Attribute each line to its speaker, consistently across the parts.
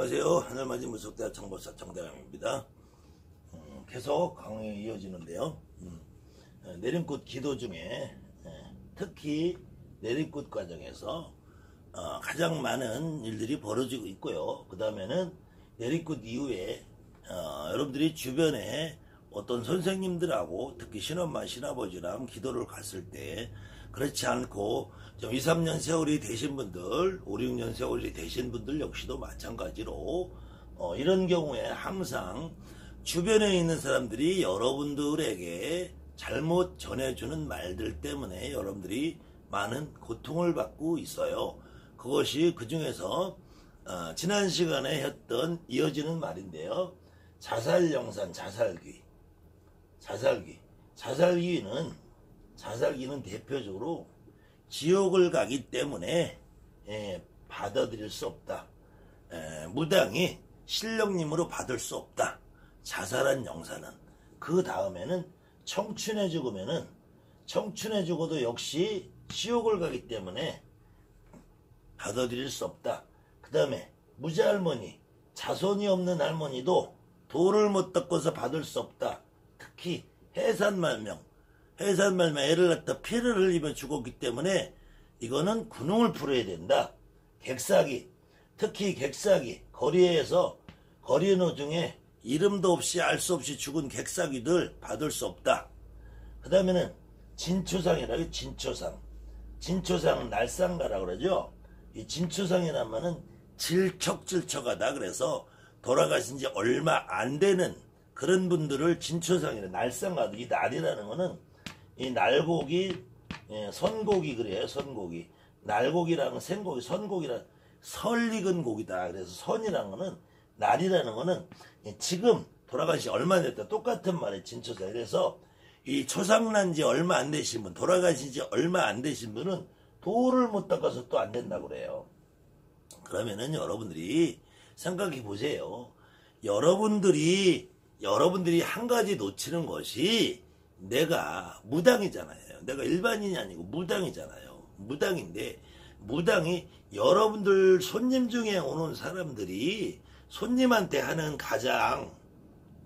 Speaker 1: 안녕하세요. 하늘맞이 무속대학 정보사 정대강입니다. 계속 강의 이어지는데요. 내림꽃 기도 중에 특히 내림꽃 과정에서 가장 많은 일들이 벌어지고 있고요. 그 다음에는 내림꽃 이후에 여러분들이 주변에 어떤 선생님들하고 특히 신엄마 신아버지랑 기도를 갔을 때 그렇지 않고 좀 2, 3년 세월이 되신 분들, 5, 6년 세월이 되신 분들 역시도 마찬가지로 이런 경우에 항상 주변에 있는 사람들이 여러분들에게 잘못 전해주는 말들 때문에 여러분들이 많은 고통을 받고 있어요. 그것이 그 중에서 지난 시간에 했던 이어지는 말인데요. 자살영산, 자살기는 대표적으로 지옥을 가기 때문에 받아들일 수 없다. 무당이 신령님으로 받을 수 없다. 자살한 영사는. 그 다음에는 청춘에 죽으면은 청춘에 죽어도 역시 지옥을 가기 때문에 받아들일 수 없다. 그 다음에 무자할머니, 자손이 없는 할머니도 도를 못 닦아서 받을 수 없다. 특히 해산말명 애를 갖다 피를 흘리며 죽었기 때문에 이거는 군웅을 풀어야 된다. 객사기, 특히 객사기, 거리의 노중에 이름도 없이 알 수 없이 죽은 객사기들 받을 수 없다. 그 다음에는 진초상이라고. 진초상 날상가라 그러죠. 이 진초상이라면은 질척하다. 그래서 돌아가신 지 얼마 안 되는 그런 분들을 진초상이라. 날상가도 이 날이라는 거는 이 날고기, 선고기 그래요. 선고기. 날고기랑 생고기, 선고기랑 설익은 고기다. 그래서 선이라는 거는, 날이라는 거는 지금 돌아가신 지 얼마 됐다. 똑같은 말에 진초상. 그래서 이 초상난 지 얼마 안 되신 분, 돌아가신 지 얼마 안 되신 분은 도를 못 닦아서 또 안 된다고 그래요. 그러면은 여러분들이 생각해 보세요. 여러분들이 한 가지 놓치는 것이 내가 무당이잖아요. 내가 일반인이 아니고 무당이잖아요. 무당인데 무당이 여러분들 손님 중에 오는 사람들이 손님한테 하는 가장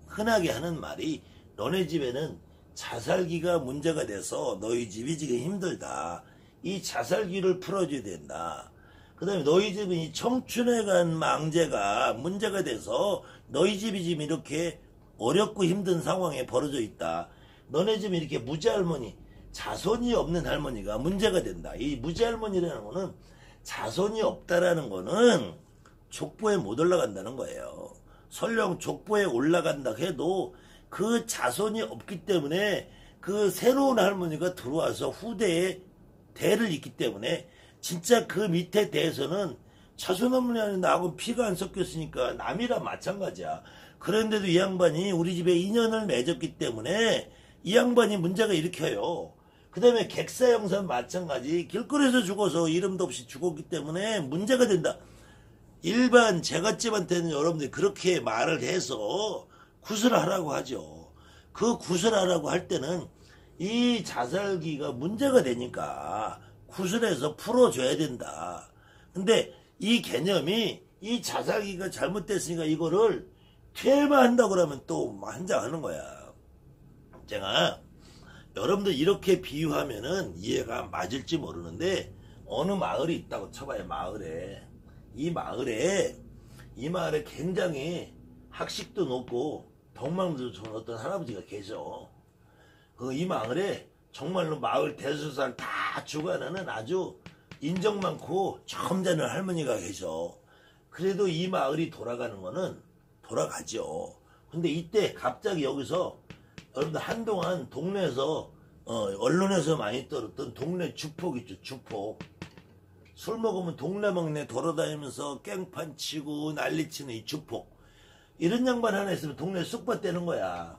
Speaker 1: 흔하게 하는 말이 너네 집에는 자살기가 문제가 돼서 너희 집이 지금 힘들다. 이 자살기를 풀어줘야 된다. 그 다음에 너희 집은 이 청춘에 간 망제가 문제가 돼서 너희 집이 지금 이렇게 어렵고 힘든 상황에 벌어져 있다. 너네 집에 이렇게 무지할머니, 자손이 없는 할머니가 문제가 된다. 이 무지할머니라는 거는 자손이 없다라는 거는 족보에 못 올라간다는 거예요. 설령 족보에 올라간다 해도 그 자손이 없기 때문에 그 새로운 할머니가 들어와서 후대에 대를 잇기 때문에 진짜 그 밑에 대에서는 자손 할머니 나하고 피가 안 섞였으니까 남이라 마찬가지야. 그런데도 이 양반이 우리 집에 인연을 맺었기 때문에 이 양반이 문제가 일으켜요. 그 다음에 객사영산 마찬가지. 길거리에서 죽어서 이름도 없이 죽었기 때문에 문제가 된다. 일반 제갓집한테는 여러분들이 그렇게 말을 해서 구슬하라고 하죠. 그 구슬하라고 할 때는 이 자살기가 문제가 되니까 구슬해서 풀어줘야 된다. 근데 이 개념이 이 자살기가 잘못됐으니까 이거를 퇴마한다고 그러면 또 환장하는 거야. 제가 여러분들 이렇게 비유하면은 이해가 맞을지 모르는데 어느 마을이 있다고 쳐봐요. 이 마을에 굉장히 학식도 높고 덕망도 좋은 어떤 할아버지가 계셔. 이 마을에 정말로 마을 대소사를 다 주관하는 아주 인정 많고 점잖은 할머니가 계셔. 그래도 이 마을이 돌아가는 거는 돌아가죠. 근데 이때 갑자기 여기서 여러분들 한동안 동네에서 언론에서 많이 떨었던 동네 주폭 있죠. 주폭. 술 먹으면 동네 막내 돌아다니면서 깽판 치고 난리치는 이 주폭. 이런 양반 하나 있으면 동네 쑥밭되는 거야.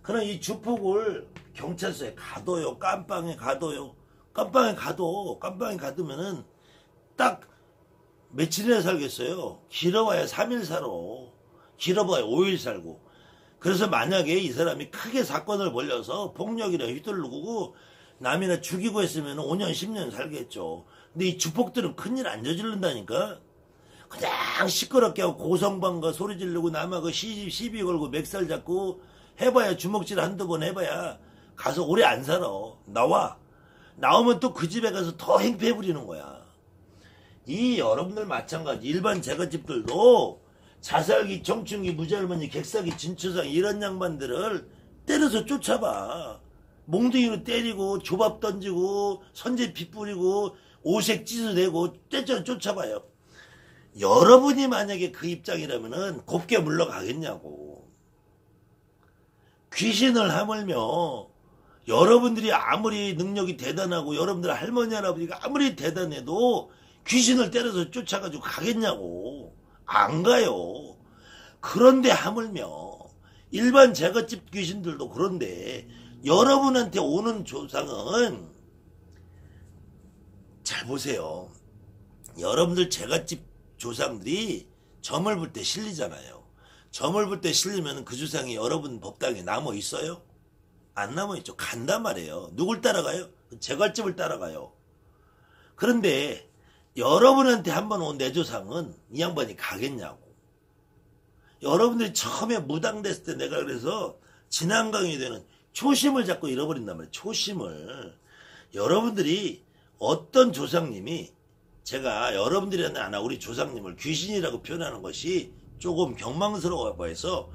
Speaker 1: 그럼 이 주폭을 경찰서에 가둬요. 깜빵에 가둬요. 깜빵에 가두면은 딱 며칠이나 살겠어요. 길어봐야 3일 살아. 길어봐야 5일 살고. 그래서 만약에 이 사람이 크게 사건을 벌려서 폭력이나 휘둘르고 남이나 죽이고 했으면 5년 10년 살겠죠. 근데 이 주폭들은 큰일 안 저지른다니까. 그냥 시끄럽게 하고 고성방가 소리 지르고 남하고 시비 걸고 맥살 잡고 해봐야 주먹질 한두 번 해봐야 가서 오래 안 살아. 나오면 또 그 집에 가서 더 행패 부리는 거야. 이 여러분들 마찬가지 일반 제갓집들도 자살기, 청춘기, 무잘머니, 객사기, 진초상 이런 양반들을 때려서 쫓아봐. 몽둥이로 때리고 조밥 던지고 선제 피 뿌리고 오색 찢어내고 때려 쫓아봐요. 여러분이 만약에 그 입장이라면은 곱게 물러가겠냐고. 귀신을 하물며 여러분들이 아무리 능력이 대단하고 여러분들 할머니 할아버지가 아무리 대단해도 귀신을 때려서 쫓아가지고 가겠냐고. 안 가요. 그런데 하물며 일반 제갓집 귀신들도 그런데 여러분한테 오는 조상은 잘 보세요. 여러분들 제갓집 조상들이 점을 볼 때 실리잖아요. 점을 볼 때 실리면 그 조상이 여러분 법당에 남아 있어요? 안 남아 있죠. 간단 말이에요. 누굴 따라가요? 제갓집을 따라가요. 그런데 여러분한테 한번 온 내 조상은 이 양반이 가겠냐고. 여러분들이 처음에 무당됐을 때 내가 그래서 진한강이 되는 초심을 자꾸 잃어버린단 말이에요. 초심을. 여러분들이 어떤 조상님이 제가 여러분들이 아나 우리 조상님을 귀신이라고 표현하는 것이 조금 경망스러워 보여서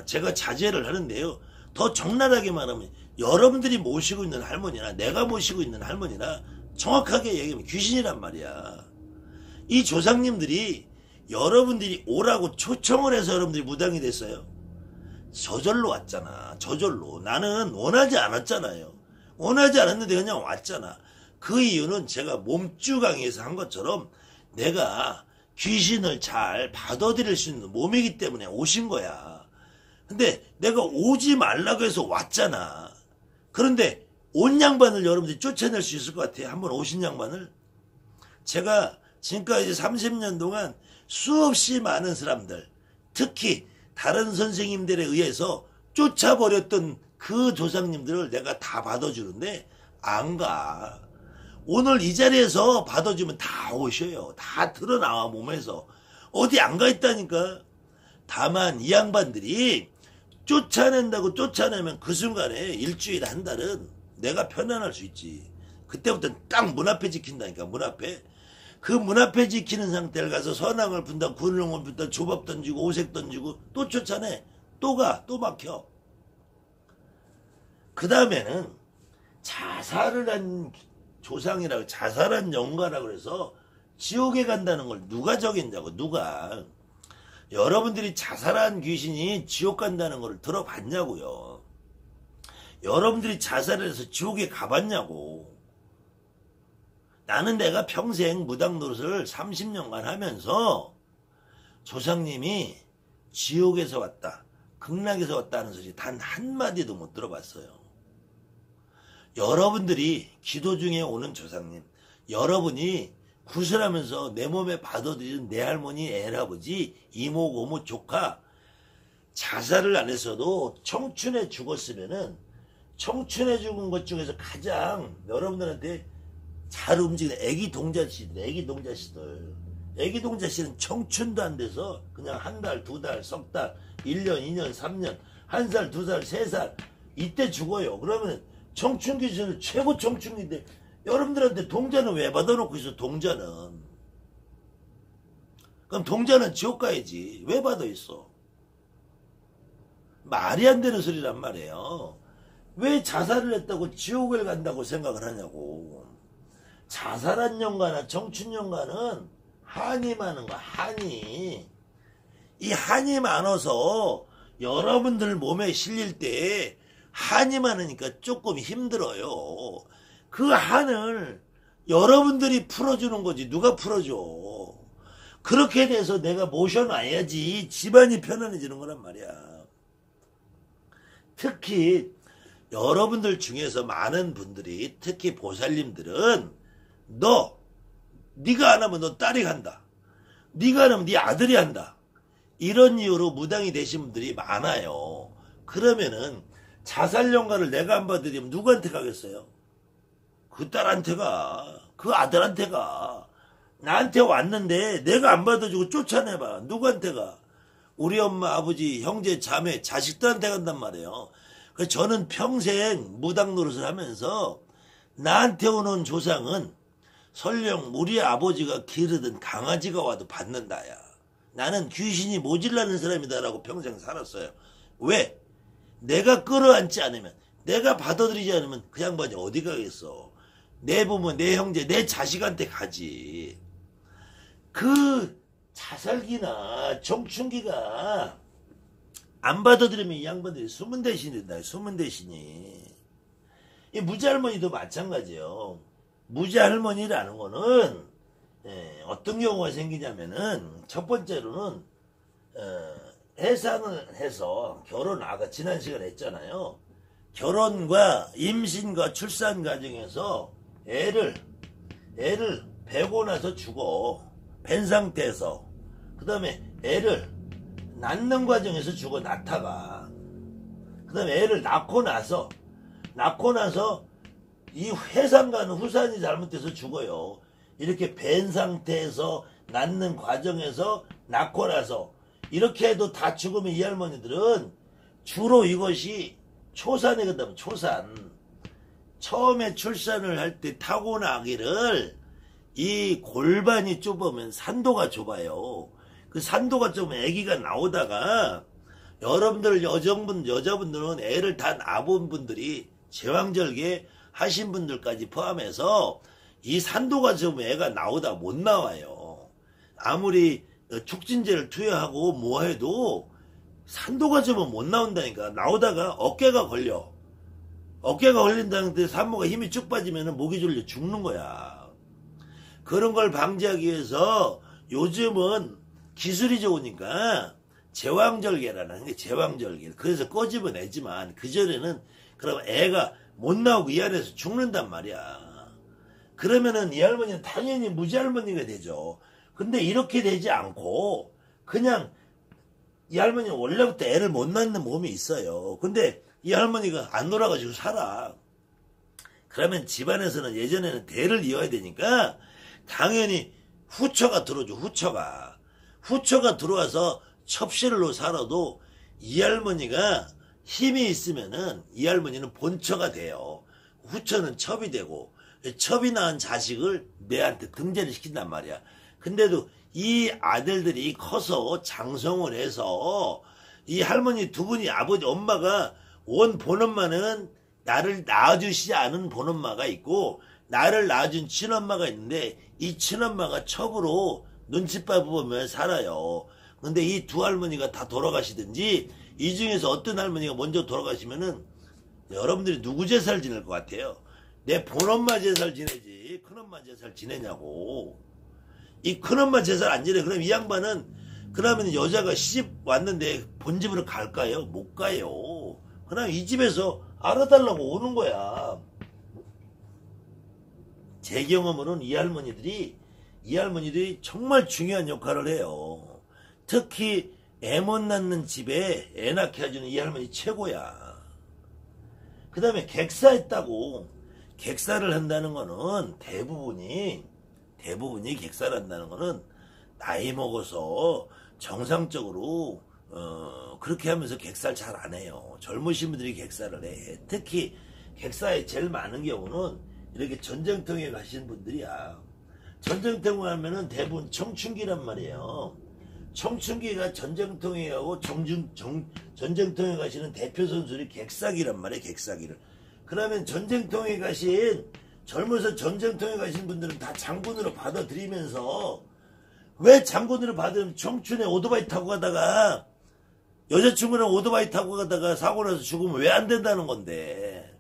Speaker 1: 제가 자제를 하는데요. 더 적나라하게 말하면 여러분들이 모시고 있는 할머니나 내가 모시고 있는 할머니나 정확하게 얘기하면 귀신이란 말이야. 이 조상님들이 여러분들이 오라고 초청을 해서 여러분들이 무당이 됐어요. 저절로 왔잖아. 저절로. 나는 원하지 않았잖아요. 원하지 않았는데 그냥 왔잖아. 그 이유는 제가 몸주 강의에서 한 것처럼 내가 귀신을 잘 받아들일 수 있는 몸이기 때문에 오신 거야. 근데 내가 오지 말라고 해서 왔잖아. 그런데 온 양반을 여러분들이 쫓아낼 수 있을 것 같아요. 한번 오신 양반을. 제가 지금까지 30년 동안 수없이 많은 사람들, 특히 다른 선생님들에 의해서 쫓아버렸던 그 조상님들을 내가 다 받아주는데 안 가. 오늘 이 자리에서 받아주면 다 오셔요. 다 드러나와 몸에서. 어디 안 가 있다니까. 다만 이 양반들이 쫓아낸다고 쫓아내면 그 순간에 일주일 한 달은 내가 편안할 수 있지. 그때부터는 딱 문 앞에 지킨다니까. 문 앞에. 그 문 앞에 지키는 상태를 가서 선왕을 분다, 군룡을 분다, 조밥 던지고 오색 던지고 또 쫓아내. 또 가. 또 막혀. 그 다음에는 자살을 한 조상이라고 자살한 영가라고 그래서 지옥에 간다는 걸 누가 정했냐고. 누가. 여러분들이 자살한 귀신이 지옥 간다는 걸 들어봤냐고요. 여러분들이 자살을 해서 지옥에 가봤냐고. 나는 내가 평생 무당 노릇을 30년간 하면서 조상님이 지옥에서 왔다, 극락에서 왔다는 소리 단 한마디도 못 들어봤어요. 여러분들이 기도 중에 오는 조상님, 여러분이 구슬하면서 내 몸에 받아들이는 내 할머니, 애할아버지, 이모, 고모, 조카 자살을 안 했어도 청춘에 죽었으면은 청춘에 죽은 것 중에서 가장 여러분들한테 잘 움직이는 애기 동자씨들, 애기 동자씨는 청춘도 안 돼서 그냥 한 달, 두 달, 석 달, 1년, 2년, 3년, 한 살, 두 살, 세 살 이때 죽어요. 그러면 청춘 기준은 최고 청춘인데 여러분들한테 동자는 왜 받아놓고 있어? 동자는. 그럼 동자는 지옥 가야지. 왜 받아 있어? 말이 안 되는 소리란 말이에요. 왜 자살을 했다고 지옥을 간다고 생각을 하냐고. 자살한 영가나 청춘 영가는 한이 많은 거야. 한이. 이 한이 많아서 여러분들 몸에 실릴 때 한이 많으니까 조금 힘들어요. 그 한을 여러분들이 풀어주는 거지. 누가 풀어줘. 그렇게 돼서 내가 모셔놔야지 집안이 편안해지는 거란 말이야. 특히 여러분들 중에서 많은 분들이, 특히 보살님들은 네가 안 하면 너 딸이 간다. 네가 안 하면 네 아들이 한다. 이런 이유로 무당이 되신 분들이 많아요. 그러면은 자살영가를 내가 안 받으려면 누구한테 가겠어요? 그 딸한테 가. 그 아들한테 가. 나한테 왔는데 내가 안 받아주고 쫓아내봐. 누구한테가? 우리 엄마, 아버지, 형제, 자매, 자식들한테 간단 말이에요. 그래서 저는 평생 무당 노릇을 하면서 나한테 오는 조상은 설령 우리 아버지가 기르던 강아지가 와도 받는다야. 나는 귀신이 모질라는 사람이다라고 평생 살았어요. 왜? 내가 끌어안지 않으면, 내가 받아들이지 않으면 그 양반이 어디 가겠어. 내 부모, 내 형제, 내 자식한테 가지. 그 자살기나 정춘기가 안 받아들이면 이 양반들이 숨은 대신이 된다. 숨은 대신이. 이 무지할머니도 마찬가지예요. 무지할머니라는 거는 어떤 경우가 생기냐면은 첫 번째로는 해산을 해서 결혼 아까 지난 시간에 했잖아요. 결혼과 임신과 출산 과정에서 애를 베고 나서 죽어. 벤 상태에서. 그 다음에 애를 낳는 과정에서 죽어 낳다가. 그 다음에 애를 낳고 나서 이 해산과는 후산이 잘못돼서 죽어요. 이렇게 벤 상태에서 낳는 과정에서 낳고 나서 이렇게 해도 다 죽으면 이 할머니들은 주로 이것이 초산이거든. 초산. 처음에 출산을 할 때 타고나기를 이 골반이 좁으면 산도가 좁아요. 그 산도가 좁으면 아기가 나오다가 여러분들 여자분들은 애를 다 낳은 분들이 제왕절개 하신 분들까지 포함해서 이 산도가 좁으면 애가 나오다 못 나와요. 아무리 촉진제를 투여하고 뭐 해도 산도가 좁으면 못 나온다니까. 나오다가 어깨가 걸려. 어깨가 걸린다는데 산모가 힘이 쭉 빠지면 목이 졸려 죽는 거야. 그런 걸 방지하기 위해서 요즘은 기술이 좋으니까 제왕절개라는 게 제왕절개. 그래서 꺼집어내지만 그전에는 그럼 애가 못 나오고 이 안에서 죽는단 말이야. 그러면은 이 할머니는 당연히 무지할머니가 되죠. 근데 이렇게 되지 않고 그냥 이 할머니는 원래부터 애를 못 낳는 몸이 있어요. 근데 이 할머니가 안 놀아가지고 살아. 그러면 집안에서는 예전에는 대를 이어야 되니까 당연히 후처가 들어오죠. 후처가 들어와서 첩실로 살아도 이 할머니가 힘이 있으면은 이 할머니는 본처가 돼요. 후처는 첩이 되고 첩이 낳은 자식을 내한테 등재를 시킨단 말이야. 근데도 이 아들들이 커서 장성을 해서 이 할머니 두 분이 아버지 엄마가 온 본엄마는 나를 낳아주시지 않은 본엄마가 있고 나를 낳아준 친엄마가 있는데 이 친엄마가 첩으로 눈칫밥 보면 살아요. 근데 이 두 할머니가 다 돌아가시든지 이 중에서 어떤 할머니가 먼저 돌아가시면은 여러분들이 누구 제사를 지낼 것 같아요? 내 본엄마 제사를 지내지 큰엄마 제사를 지내냐고. 이 큰엄마 제사를 안 지내. 그럼 이 양반은 그러면 여자가 시집 왔는데 본집으로 갈까요? 못 가요. 그럼 이 집에서 알아달라고 오는 거야. 제 경험으로는 이 할머니들이 정말 중요한 역할을 해요. 특히 애 못 낳는 집에 애 낳게 해주는 이 할머니 최고야. 그 다음에 객사했다고. 객사를 한다는 거는 대부분이 객사를 한다는 거는 나이 먹어서 정상적으로 그렇게 하면서 객사를 잘 안 해요. 젊으신 분들이 객사를 해. 특히 객사에 제일 많은 경우는 이렇게 전쟁통에 가신 분들이야. 전쟁통에 하면은 대부분 청춘기란 말이에요. 청춘기가 전쟁통에 가고 전쟁통에 가시는 대표 선수들이 객사기란 말이에요. 객사기를. 그러면 전쟁통에 가신 젊어서 전쟁통에 가신 분들은 다 장군으로 받아들이면서 왜 장군으로 받으면 청춘에 오토바이 타고 가다가 여자친구랑 오토바이 타고 가다가 사고 나서 죽으면 왜 안 된다는 건데.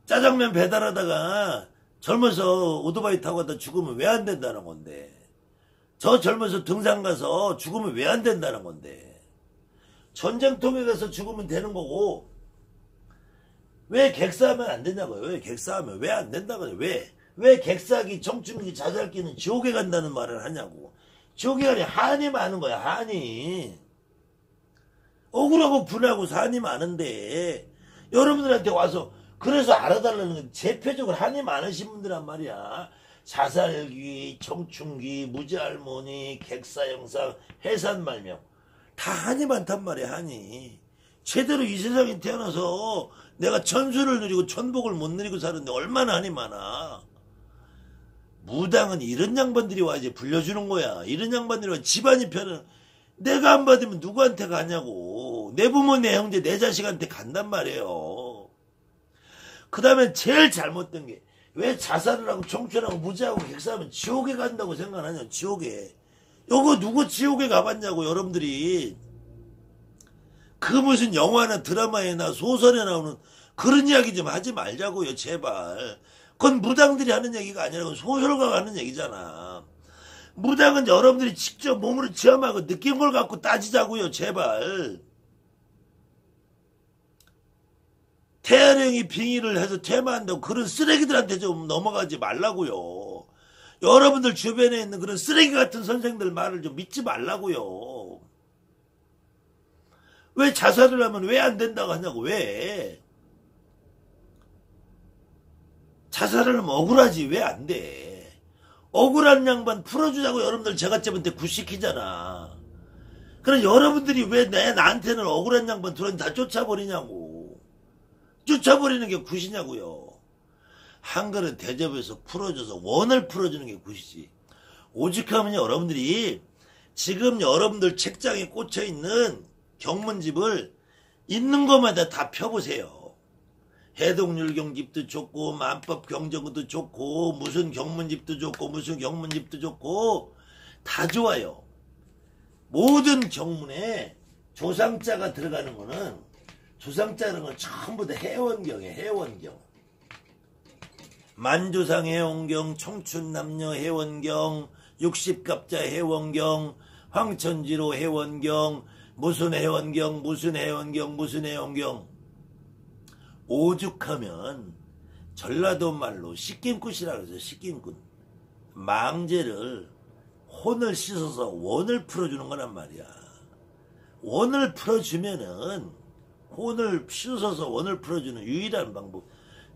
Speaker 1: 짜장면 배달하다가 젊어서 오토바이 타고 가다 죽으면 왜 안 된다는 건데. 저 젊어서 등산 가서 죽으면 왜 안 된다는 건데. 전쟁통에 가서 죽으면 되는 거고 왜 객사하면 안 되냐고요. 왜 객사하면 왜 안 된다고요. 왜 객사기 청춘기 자살기는 지옥에 간다는 말을 하냐고. 지옥에 가니 한이 많은 거야. 한이. 억울하고 분하고 산이 많은데 여러분들한테 와서 그래서 알아달라는 건 대표적으로 한이 많으신 분들란 말이야. 자살귀, 청춘귀, 무지할머니, 객사형상, 해산말명 다 한이 많단 말이야. 한이 제대로 이 세상에 태어나서 내가 천수를 누리고 천복을 못 누리고 사는데 얼마나 한이 많아. 무당은 이런 양반들이 와야지 불려주는 거야. 이런 양반들이 와 집안이 편은 내가 안 받으면 누구한테 가냐고. 내 부모, 내 형제, 내 자식한테 간단 말이에요. 그 다음에 제일 잘못된 게 왜 자살을 하고 청춘하고 무지하고 객사하면 지옥에 간다고 생각하냐. 지옥에. 요거 누구 지옥에 가봤냐고. 여러분들이 그 무슨 영화나 드라마에나 소설에 나오는 그런 이야기 좀 하지 말자고요. 제발. 그건 무당들이 하는 얘기가 아니라 그건 소설가가 하는 얘기잖아. 무당은 여러분들이 직접 몸으로 체험하고 느낀 걸 갖고 따지자고요. 제발. 태아령이 빙의를 해서 퇴마한다고 그런 쓰레기들한테 좀 넘어가지 말라고요. 여러분들 주변에 있는 그런 쓰레기 같은 선생들 말을 좀 믿지 말라고요. 왜 자살을 하면 왜 안 된다고 하냐고. 왜 자살을 하면 억울하지 왜 안 돼. 억울한 양반 풀어주자고 여러분들 제갓집한테 굿시키잖아. 그럼 여러분들이 왜 나한테는 억울한 양반 들어오니 다 쫓아버리냐고. 쫓아버리는 게 굿이냐고요. 한 그릇 대접해서 풀어줘서 원을 풀어주는 게 굿이지. 오직하면 여러분들이 지금 여러분들 책장에 꽂혀있는 경문집을 있는 것마다 다 펴보세요. 해동율경집도 좋고 만법경전도 좋고 무슨 경문집도 좋고 무슨 경문집도 좋고 다 좋아요. 모든 경문에 조상자가 들어가는 거는 조상자는 건 전부 다 해원경이에요. 해원경. 만조상 해원경, 청춘남녀 해원경, 60갑자 해원경, 황천지로 해원경, 무슨 해원경, 무슨 해원경, 무슨 해원경. 오죽하면 전라도 말로 식긴굿이라고 해서 식긴굿. 망제를 혼을 씻어서 원을 풀어주는 거란 말이야. 원을 풀어주면은 혼을 씻어서 원을 풀어주는 유일한 방법.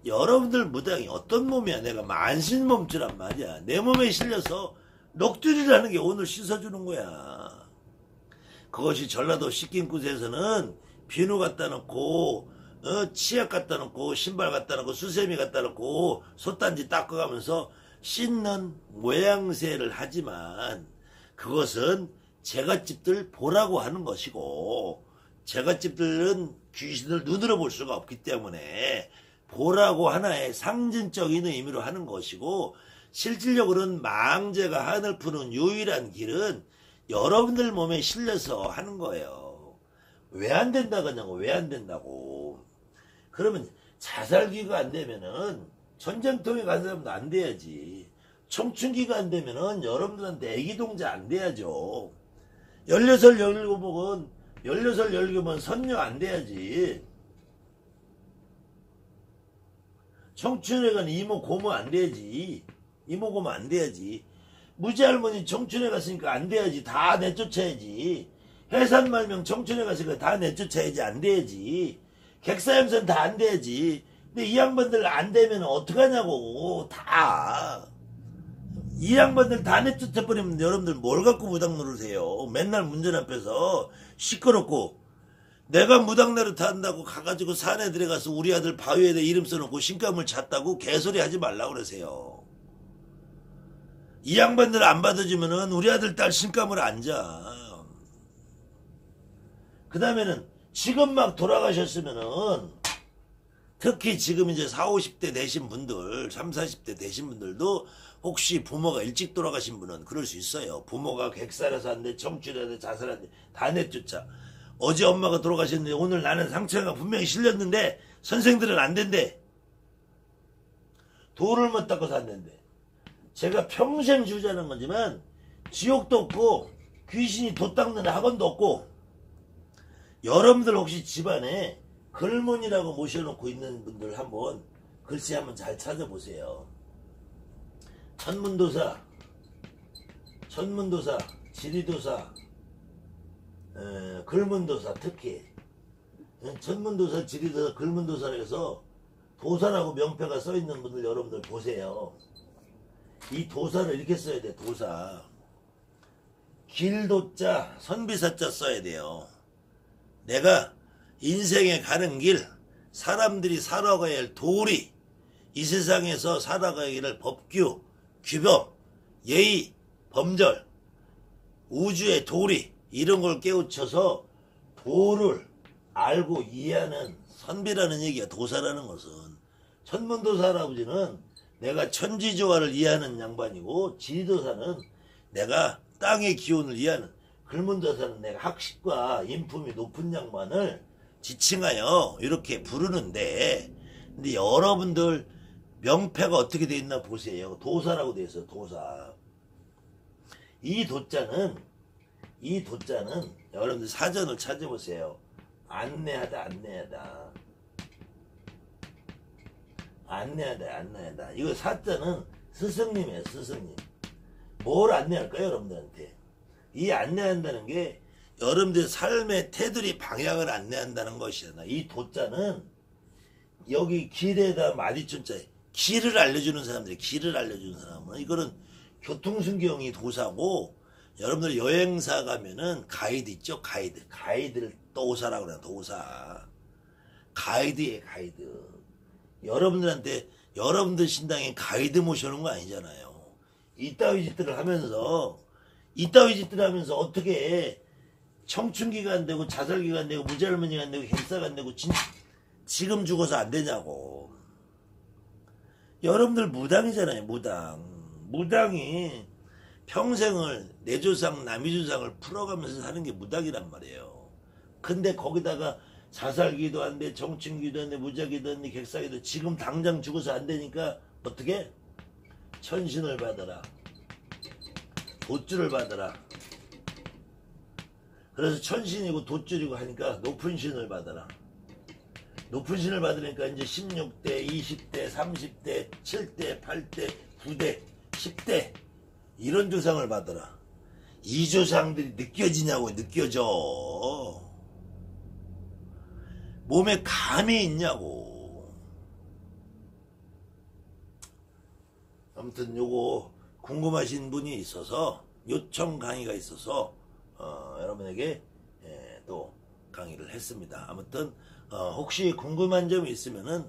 Speaker 1: 여러분들 무당이 어떤 몸이야. 내가 만신 몸주란 말이야. 내 몸에 실려서 넋두리라는 게 원을 씻어주는 거야. 그것이 전라도 식긴굿에서는 비누 갖다 놓고 치약 갖다 놓고 신발 갖다 놓고 수세미 갖다 놓고 솥단지 닦아가면서 씻는 모양새를 하지만 그것은 제갓집들 보라고 하는 것이고 제갓집들은 귀신을 눈으로 볼 수가 없기 때문에 보라고 하나의 상징적인 의미로 하는 것이고 실질적으로는 망제가 한을 푸는 유일한 길은 여러분들 몸에 실려서 하는 거예요. 왜 안 된다고 하냐고. 왜 안 된다고. 그러면 자살기가 안 되면은 전쟁통에 간 사람도 안 돼야지. 청춘기가 안 되면은 여러분들한테 애기동자 안 돼야죠. 16, 17은 16, 17은 선녀 안 돼야지. 청춘에 간 이모, 고모 안 돼야지. 이모, 고모 안 돼야지. 무지할머니 청춘에 갔으니까 안 돼야지. 다 내쫓아야지. 해산말명 청춘에 갔으니까 다 내쫓아야지. 안 돼야지. 객사형선 다 안 돼야지. 근데 이 양반들 안 되면 어떡하냐고. 다. 이 양반들 다 내쫓아버리면 여러분들 뭘 갖고 무당 노르세요. 맨날 문전 앞에서 시끄럽고 내가 무당 노릇 한다고 가가지고 산에 들어가서 우리 아들 바위에다 이름 써놓고 신감을 찼다고 개소리 하지 말라고 그러세요. 이 양반들 안 받아주면은 우리 아들 딸 신감을 안 자. 그 다음에는 지금 막 돌아가셨으면은 특히 지금 이제 40, 50대 되신 분들 30, 40대 되신 분들도 혹시 부모가 일찍 돌아가신 분은 그럴 수 있어요. 부모가 객살해서 한대 청춘해서 자살한대 다 내쫓아. 어제 엄마가 돌아가셨는데 오늘 나는 상처가 분명히 실렸는데 선생들은 안 된대. 돌을 못 닦아서 안 된대. 제가 평생 주자는 거지만 지옥도 없고 귀신이 도 닦는 학원도 없고 여러분들 혹시 집안에 글문이라고 모셔놓고 있는 분들 한번 글씨 한번 잘 찾아보세요. 천문도사, 지리도사, 글문도사 특히 천문도사, 지리도사, 글문도사라 해서 도사라고 명패가 써있는 분들 여러분들 보세요. 이 도사를 이렇게 써야 돼. 도사. 길도자, 선비사자 써야 돼요. 내가 인생에 가는 길, 사람들이 살아가야 할 도리, 이 세상에서 살아가야 할 법규, 규범, 예의, 범절, 우주의 도리, 이런 걸 깨우쳐서 도를 알고 이해하는 선비라는 얘기야. 도사라는 것은. 천문도사 할아버지는 내가 천지조화를 이해하는 양반이고, 지리도사는 내가 땅의 기운을 이해하는, 글문도사는 내가 학식과 인품이 높은 양반을 지칭하여 이렇게 부르는데, 근데 여러분들 명패가 어떻게 돼 있나 보세요. 도사라고 돼 있어요. 도사. 이 도자는 여러분들 사전을 찾아보세요. 안내하다. 이거 사자는 스승님이에요. 스승님. 뭘 안내할까요? 여러분들한테. 이 안내한다는 게 여러분들 삶의 테두리 방향을 안내한다는 것이잖아. 이 도자는 여기 길에다 마디춘자에 길을 알려주는 사람들이, 길을 알려주는 사람은, 이거는 교통순경이 도사고, 여러분들 여행사 가면은 가이드 있죠? 가이드를 도사라고 그래요. 도사. 가이드예요. 가이드. 여러분들한테, 여러분들 신당에 가이드 모셔놓은 거 아니잖아요. 이따위 짓들을 하면서 어떻게 청춘기가 안 되고, 자살기가 안 되고, 무잘머니가 안 되고, 객사가 안 되고, 지금 죽어서 안 되냐고. 여러분들 무당이잖아요. 무당이 평생을 내 조상 남의 조상을 풀어가면서 사는 게 무당이란 말이에요. 근데 거기다가 자살기도 안 돼, 정춘기도 안 돼, 무자기도 안 돼, 객사기도, 지금 당장 죽어서 안 되니까 어떻게? 천신을 받아라. 돛줄을 받아라. 그래서 천신이고 돛줄이고 하니까 높은 신을 받아라. 높은 신을 받으니까 이제 16대, 20대, 30대, 7대, 8대, 9대, 10대 이런 조상을 받아라. 이 조상들이 느껴지냐고. 느껴져. 몸에 감이 있냐고. 아무튼 요거 궁금하신 분이 있어서, 요청 강의가 있어서 여러분에게 또 강의를 했습니다. 아무튼 혹시 궁금한 점이 있으면은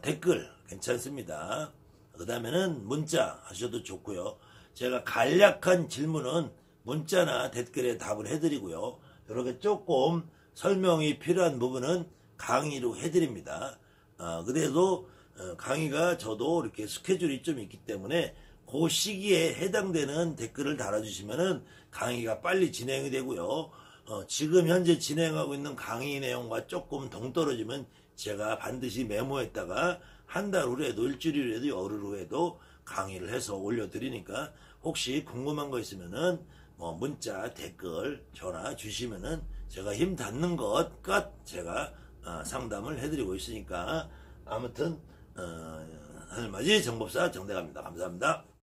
Speaker 1: 댓글 괜찮습니다. 그 다음에는 문자 하셔도 좋고요. 제가 간략한 질문은 문자나 댓글에 답을 해드리고요. 이렇게 조금 설명이 필요한 부분은 강의로 해드립니다. 그래도 강의가 저도 이렇게 스케줄이 좀 있기 때문에 그 시기에 해당되는 댓글을 달아주시면은 강의가 빨리 진행이 되고요. 지금 현재 진행하고 있는 강의 내용과 조금 동떨어지면 제가 반드시 메모했다가 한 달 후에도, 일주일 후에도, 열흘 후에도 강의를 해서 올려드리니까 혹시 궁금한 거 있으면은 문자, 댓글, 전화 주시면은 제가 힘 닿는 것껏 제가 상담을 해드리고 있으니까, 아무튼 하늘맞이 정법사 정대갑니다. 감사합니다.